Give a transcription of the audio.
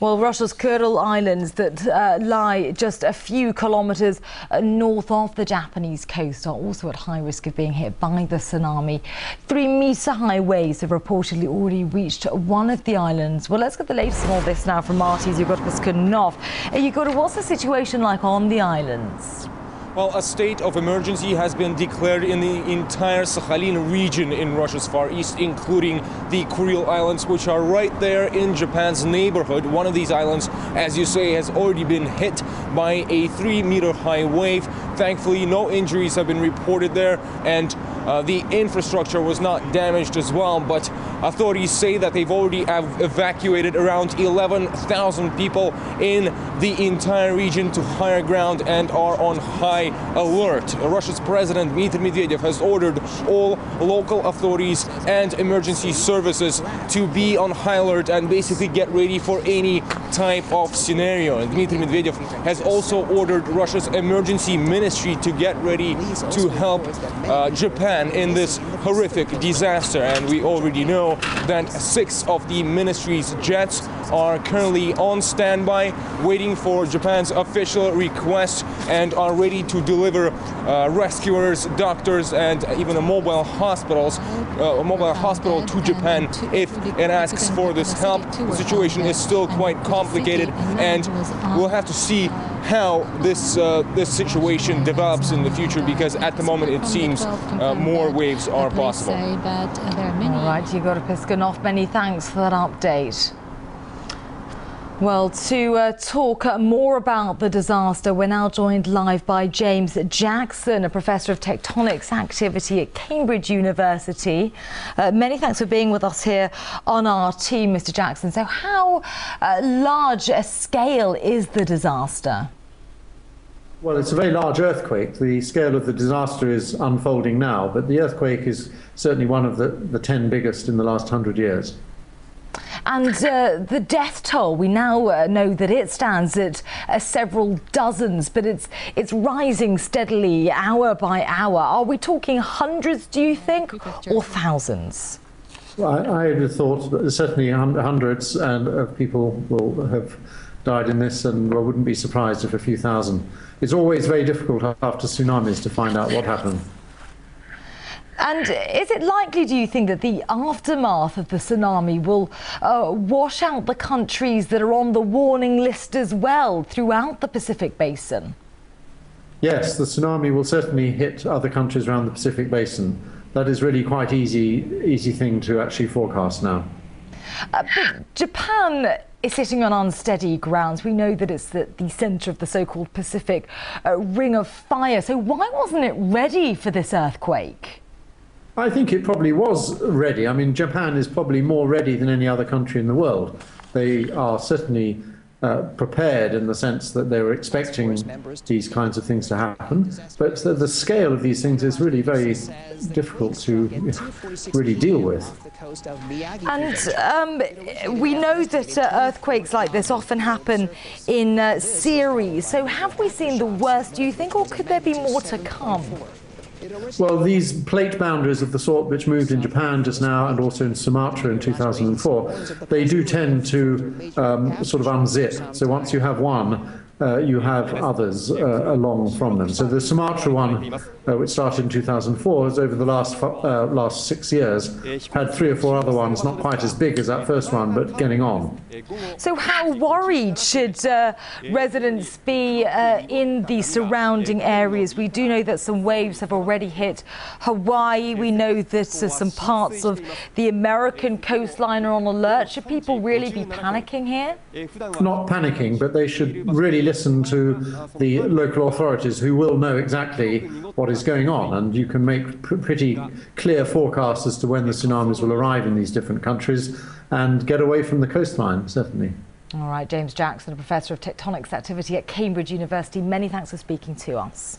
Well, Russia's Kuril Islands that lie just a few kilometres north of the Japanese coast are also at high risk of being hit by the tsunami. 3-metre high waves have reportedly already reached one of the islands. Well, let's get the latest on all this now from Marty's Yugorka. What's the situation like on the islands? Well, a state of emergency has been declared in the entire Sakhalin region in Russia's far east, including the Kuril Islands, which are right there in Japan's neighborhood. One of these islands, as you say, has already been hit by a 3-metre high wave. Thankfully, no injuries have been reported there, and the infrastructure was not damaged as well. But authorities say that they've already evacuated around 11,000 people in the entire region to higher ground and are on high alert. Russia's President Dmitry Medvedev has ordered all local authorities and emergency services to be on high alert and basically get ready for any type of scenario. And Dmitry Medvedev has also ordered Russia's emergency ministry to get ready to help Japan in this horrific disaster. And we already know that 6 of the ministry's jets are currently on standby, waiting for Japan's official request, and are ready to deliver rescuers, doctors, and even a mobile hospital to Japan if it asks for this help. The situation is still quite complicated, and we'll have to see how this situation develops in the future, because at the moment it seems more waves are possible. All right, Yugorka, many thanks for that update. Well, to talk more about the disaster, we're now joined live by James Jackson, a professor of tectonics activity at Cambridge University. Many thanks for being with us here on our team, Mr. Jackson. So how large a scale is the disaster? Well, it's a very large earthquake. The scale of the disaster is unfolding now, but the earthquake is certainly one of the 10 biggest in the last 100 years. And the death toll, we now know that it stands at several dozens, but it's rising steadily hour by hour. Are we talking hundreds, do you think, or thousands? Well, I would have thought that certainly hundreds of people will have died in this, and I wouldn't be surprised if a few thousand. It's always very difficult after tsunamis to find out what happened. And is it likely, do you think, that the aftermath of the tsunami will wash out the countries that are on the warning list as well throughout the Pacific Basin? Yes, the tsunami will certainly hit other countries around the Pacific Basin. That is really quite easy thing to actually forecast now. But Japan is sitting on unsteady grounds. We know that it's the centre of the so-called Pacific Ring of Fire. So why wasn't it ready for this earthquake? I think it probably was ready. I mean, Japan is probably more ready than any other country in the world. They are certainly prepared in the sense that they were expecting these kinds of things to happen. But the scale of these things is really very difficult to really deal with. And we know that earthquakes like this often happen in series. So have we seen the worst, do you think, or could there be more to come? Well, these plate boundaries of the sort which moved in Japan just now and also in Sumatra in 2004, they do tend to sort of unzip. So once you have one, you have others along from them. So the Sumatra one, which started in 2004, has over the last 6 years had 3 or 4 other ones, not quite as big as that first one, but getting on. So how worried should residents be in the surrounding areas? We do know that some waves have already hit Hawaii. We know that some parts of the American coastline are on alert. Should people really be panicking here? Not panicking, but they should really listen to the local authorities, who will know exactly what is going on, and you can make pretty clear forecasts as to when the tsunamis will arrive in these different countries and get away from the coastline, certainly. All right, James Jackson, a professor of tectonics activity at Cambridge University, many thanks for speaking to us.